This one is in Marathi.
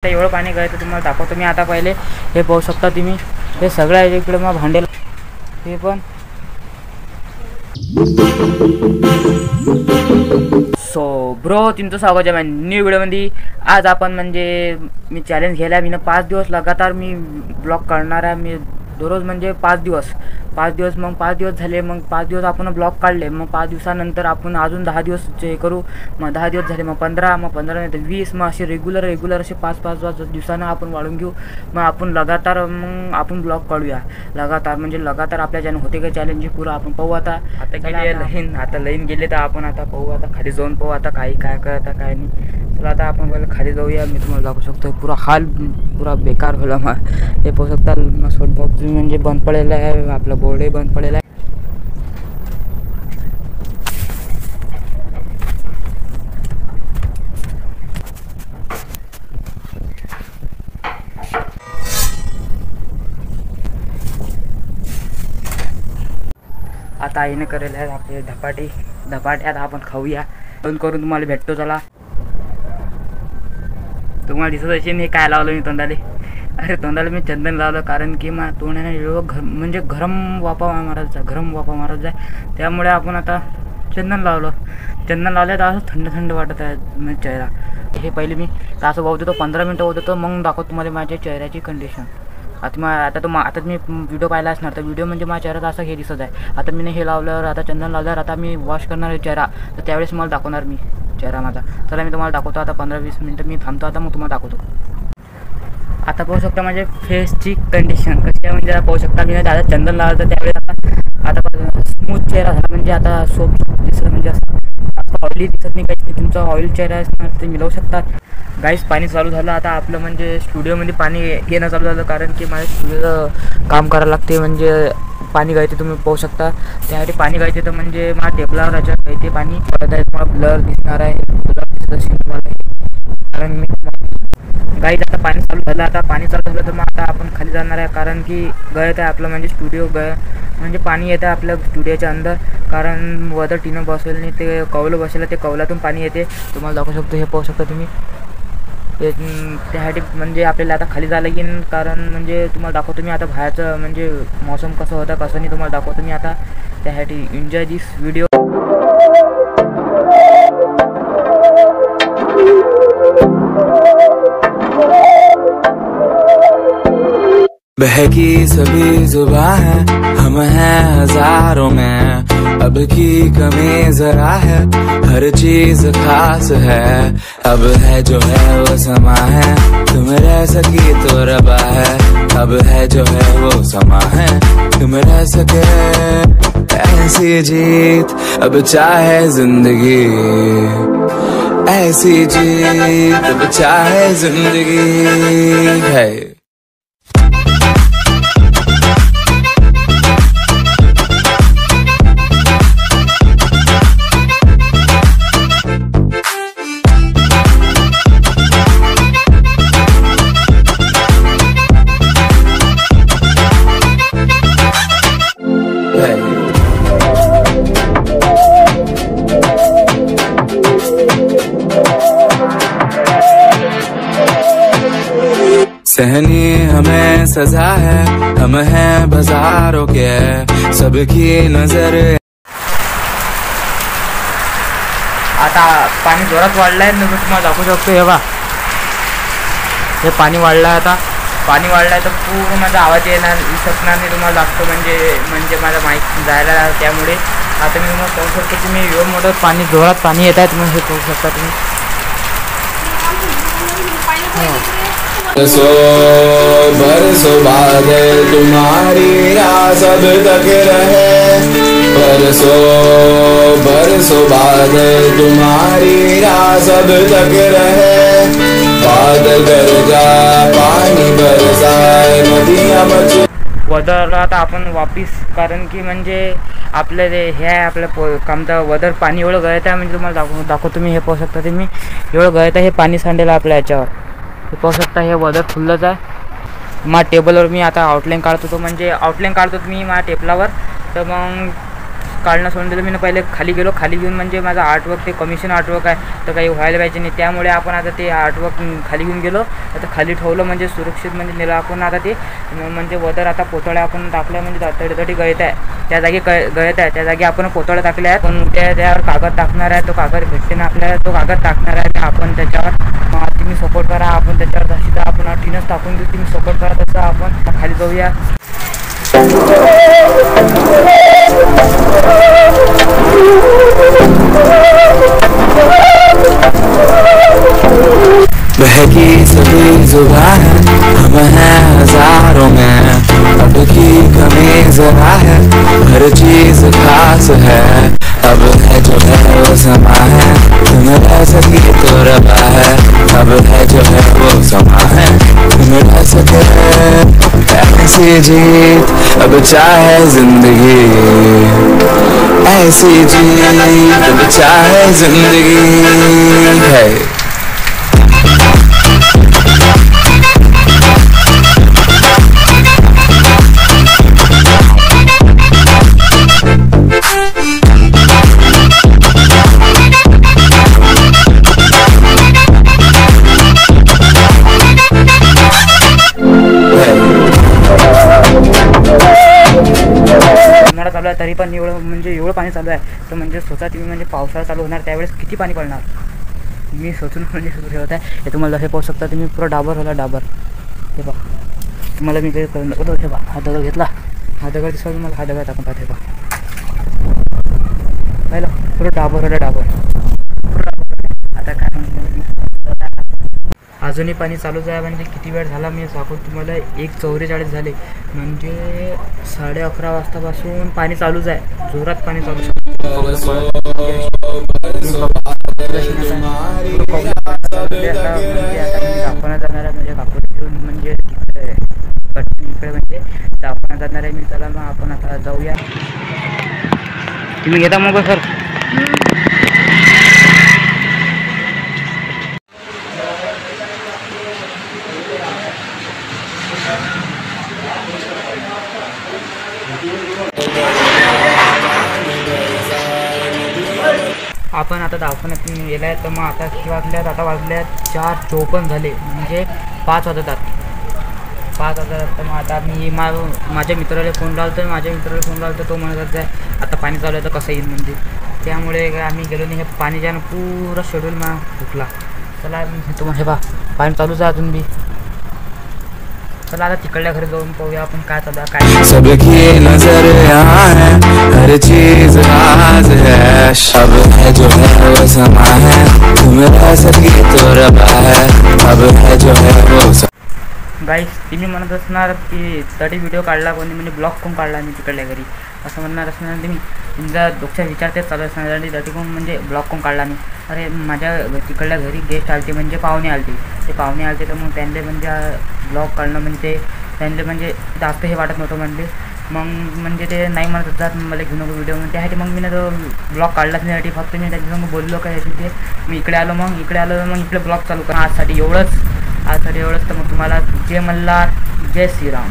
एवढं पाणी गळतं तुम्हाला दाखवतो मी आता. पहिले हे पाहू शकता तुम्ही, हे सगळं आहे इकडे मग भांडेल हे पण. सो ब्रो तुमचं स्वागत आहे न्यू व्हिडिओमध्ये. आज आपण म्हणजे मी चॅलेंज घ्यायला मी 5 दिवस लगातार मी ब्लॉग करणार आहे. मी दररोज म्हणजे 5 दिवस मग 5 दिवस झाले, मग 5 दिवस आपण ब्लॉग काढले, मग 5 दिवसानंतर आपण अजून 10 दिवस जे करू, मग 10 दिवस झाले, मग 15, मग 15 नंतर 20, मग असे रेग्युलर असे 5-5 दिवसानं आपण वाढून घेऊ. मग आपण लगातार मग आपण ब्लॉग काढूया लगातार, म्हणजे लगातार आपल्या ज्यानं होते का चॅलेंज पुरा आपण पाहू. आता गेले लाईन गेले तर आपण आता पाहू, आता खाली जाऊन पाहू आता काय करता काय नाही. चला आता आपण पहिले खाली जाऊया. मी तुम्हाला दाखवू शकतो पुरा हाल पुरा बेकार होला. मग हे पाहू शकता शॉर्टबॉक्स म्हणजे बंद पडलेला आहे, आपलं बोर्डही बंद पडलेला आहे. आता आईने करेल आहे आपले धपाटे आता आपण खाऊया. बंद करून तुम्हाला भेटतो. चला तुम्हाला दिसत असेल हे काय लावलं मी तोंडाले. अरे तोंडाला मी चंदन लावलं, कारण की मग तोंडाने म्हणजे गरम वापा मारत जाय, त्यामुळे आपण आता चंदन लावलं तर असं थंड वाटत आहे म्हणजे चेहरा. हे पहिले मी असं वाहत होतो 15 मिनटं होत होतं, मग दाखवतो तुम्हाला माझ्या चेहऱ्याची कंडिशन. आता मी व्हिडिओ पाहिला असणार तर व्हिडिओ म्हणजे माझ्या चेहऱ्यात असं हे दिसत आहे. आता मी हे लावल्यावर आता चंदन लावल्यावर आता मी वॉश करणार आहे चेहरा, तर त्यावेळेस मला दाखवणार मी चेहरा माझा. चला मी तुम्हाला दाखवतो आता 15-20 मिनटं मी थांबतो, आता मग तुम्हाला दाखवतो. आता पाहू शकता माझ्या फेसची कंडिशन कशी आहे, म्हणजे पाहू शकता मी आता चंदन लावलं तर त्यावेळेस आता स्मूथ चेहरा झाला, म्हणजे आता सोप दिसत, म्हणजे असं ऑइली दिसत नाही काही. तुमचा ऑइल चेहरा असणार ते मिळवू शकतात. गाईस पाणी चालू झालं आता आपलं, म्हणजे स्टुडिओमध्ये पाणी येणं चालू झालं, कारण की माझ्या स्टुडिओचं काम करायला लागते, म्हणजे पाणी गळते. तुम्ही पाहू शकता त्यासाठी पाणी गळते, तर म्हणजे माझ्या टेबलावर याच्यात गळते पाणी पडत आहे. तुम्हाला ब्लर दिसणार आहे, ब्लर दिसत असेल तुम्हाला, कारण मी गाईज आता पाणी चालू झालं. आता पाणी चालू झालं तर मग आता आपण खाली जाणार आहे, कारण की गळत आहे आपलं म्हणजे स्टुडिओ म्हणजे पाणी येतं आपल्या स्टुडिओच्या अंदर, कारण वदर टीनं बसवलं नाही ते कौलं बसवलं, ते कौलातून पाणी येते. तुम्हाला दाखवू शकतो, हे पाहू शकता तुम्ही. त्यासाठी म्हणजे आपल्याला आता खाली जायला लागेल, कारण म्हणजे तुम्हाला दाखवतो मी आता बाहेरचं म्हणजे मौसम कसं होतं कसं नाही तुम्हाला दाखवतो मी आता. त्यासाठी एन्जॉय दिस व्हिडिओ. बहकी सभी जुबां है, हम हैं हजारों में, अब की कमी जरा है, हर चीज खास है, अब है जो है वो समा है, तुम रह सकी तो रबा है, अब है जो है वो समा है, तुम रह सके ऐसी जीत, अब चाहे जिंदगी ऐसी जीत, अब चाहे जिंदगी है. सहनी हमें सजा है, हम हैं बाजारों के, सबकी नजर. आता पाणी जोरात वाढलं आहे, मी तुम्हाला दाखवू शकतो. हे बघा हे पाणी वाढलं आहे. आता पाणी वाढलं आहे तर पूर्ण माझा आवाज येणार शकणार नाही तुम्हाला दाखवतो, म्हणजे माझा माईक जायला, त्यामुळे आता मी तुम्हाला पाहू शकतो की मी एवढं मोठं पाणी जोरात पाणी येत आहे, तुम्ही हे पाहू शकता तुम्ही. बरसों बादल तुम्हारी राह सब तक रहे, बरसों बादल तुम्हारी राह सब तक रहे, बादल गरजा पाणी बरसाय नदियां मचे. वदर आता आपण वापिस, कारण की म्हणजे आपलं हे आहे आपलं कामता वदर पाणी एवढं गळत आहे, म्हणजे तुम्हाला दाखवतो मी. हे पाहू शकता तुम्ही एवढं गळत आहे, हे पाणी सांडेल आपल्या याच्यावर. हे पाहू शकता हे वदर फुललंच आहे. माझ्या टेबलवर मी आता आउटलाईन काढत होतो, म्हणजे आउटलाईन काढतो मी माझ्या टेबलावर, तर मग काढणं सोडून दिलं. मी पहिले खाली गेलो. खाली घेऊन म्हणजे माझा आर्टवर्क ते कमिशन आर्टवर्क आहे तर काही व्हायला पाहिजे नाही. त्यामुळे आपण आता ते आर्टवर्क खाली घेऊन गेलो. आता खाली ठेवलं म्हणजे सुरक्षित म्हणजे नेलं आपण. आता ते म्हणजे वदर आता पोतळ्या आपण टाकल्या म्हणजे तडतडी गळत आहे त्या जागी गळत आहे त्या जागी आपण पोतळ्या टाकल्या आहेत. पण त्यावर कागद टाकणार आहे. तो कागद भेटते ना आपल्याला. तो कागद टाकणार आहे आपण त्याच्यावर. तुम्ही सपोर्ट करा. आपण त्याच्यावर तशी तर आपण टीनच टाकून देऊ. तुम्ही सपोर्ट करा तसं आपण खाली जाऊया. बहकी सभी जुबान हम हैं हजारों में, अब की कमी जरा है, हर चीज खास है, अब है जो है वो समा है, तुम रह सके तो रबा है, अब है जो है वो समा है, तुम रह सके ऐसी जीत अब चाहे जिंदगी, ऐसी जीत अब चाहे जिंदगी है. चालू आहे तरी पण एवढं पाणी चालू आहे तर म्हणजे स्वतः तुम्ही म्हणजे पावसाळा चालू होणार त्यावेळेस किती पाणी पडणार मी सोचून म्हणजे सुरू ठेवत आहे. हे तुम्हाला जसे पाहू शकता तुम्ही पुरा डाबर होला डाबर. हे बघा तुम्हाला मी काही करून नको. हे बघा हा दगड घेतला. हा दगड दिसला तुम्हाला. हा दगड टाकून पाहते बघा पाहिलं पुरं डाबर होला डाबर. आता काय अजूनही पाणी चालूच आहे. म्हणजे किती वेळ झाला मी सांगून तुम्हाला 1:44 झाले म्हणजे 11:30 वाजतापासून पाणी चालूच आहे. जोरात पाणी चालू शकतं. दाखवण्यात जाणार आहे म्हणजे कापड घेऊन म्हणजे इकडे म्हणजे दाखवण्यात जाणार आहे मी. चला मग आपण आता जाऊया. तुम्ही घेता मोबाईल सर. आपण आता दवाखान्यात गेला आहे तर मग आता किती वाजल्यात. आता वाजल्यात 4:54 झाले म्हणजे 5 वाजतात. 5 वाजतात तर मग आता मी माझ्या मित्राला फोन लावतो. तो म्हणत आहे आता पाणी चालू आहे तर कसं येईल म्हणजे. त्यामुळे आम्ही गेलो नाही. हे पाणी ज्यानं पुरं शेड्यूल मग फुटला. चला तुम्हाला हे बा पाणी चालूच आहे अजून बी. चला आता तिकडल्या घरी जाऊन पाहूया आपण काय चालू आहे काय. सबकी नजर यहाँ है, हर चीज राज है, अब है जो है वो समा है, तुम रह सके तो रबा है, अब है जो है वो गाईस तुम्ही म्हणत असणार की तरी व्हिडिओ काढला कोणी म्हणजे ब्लॉग कोण काढला मी तिकडल्या घरी असं म्हणणार असणार तुम्ही. तुमचा डोक्यात विचार तेच चालू असणार आणि तरी कोण म्हणजे ब्लॉग कोण काढला नाही. अरे माझ्या तिकडल्या घरी गेस्ट आलते म्हणजे पाहुणे आलते. ते पाहुणे आलते तर मग त्यांना म्हणजे ब्लॉग काढणं म्हणजे त्यांना म्हणजे जास्त हे वाटत नव्हतं म्हणजे. मग म्हणजे ते नाही म्हणत होतात मला घेऊन नको व्हिडिओ म्हणजे त्यासाठी मग मी ना तो ब्लॉग काढलाच नाही. फक्त मी त्याच्यासमोर बोललो काय ते मी इकडे आलो मग इकडे ब्लॉग चालू करा आजसाठी एवढंच. तर मग तुम्हाला जय मल्हार जय श्रीराम.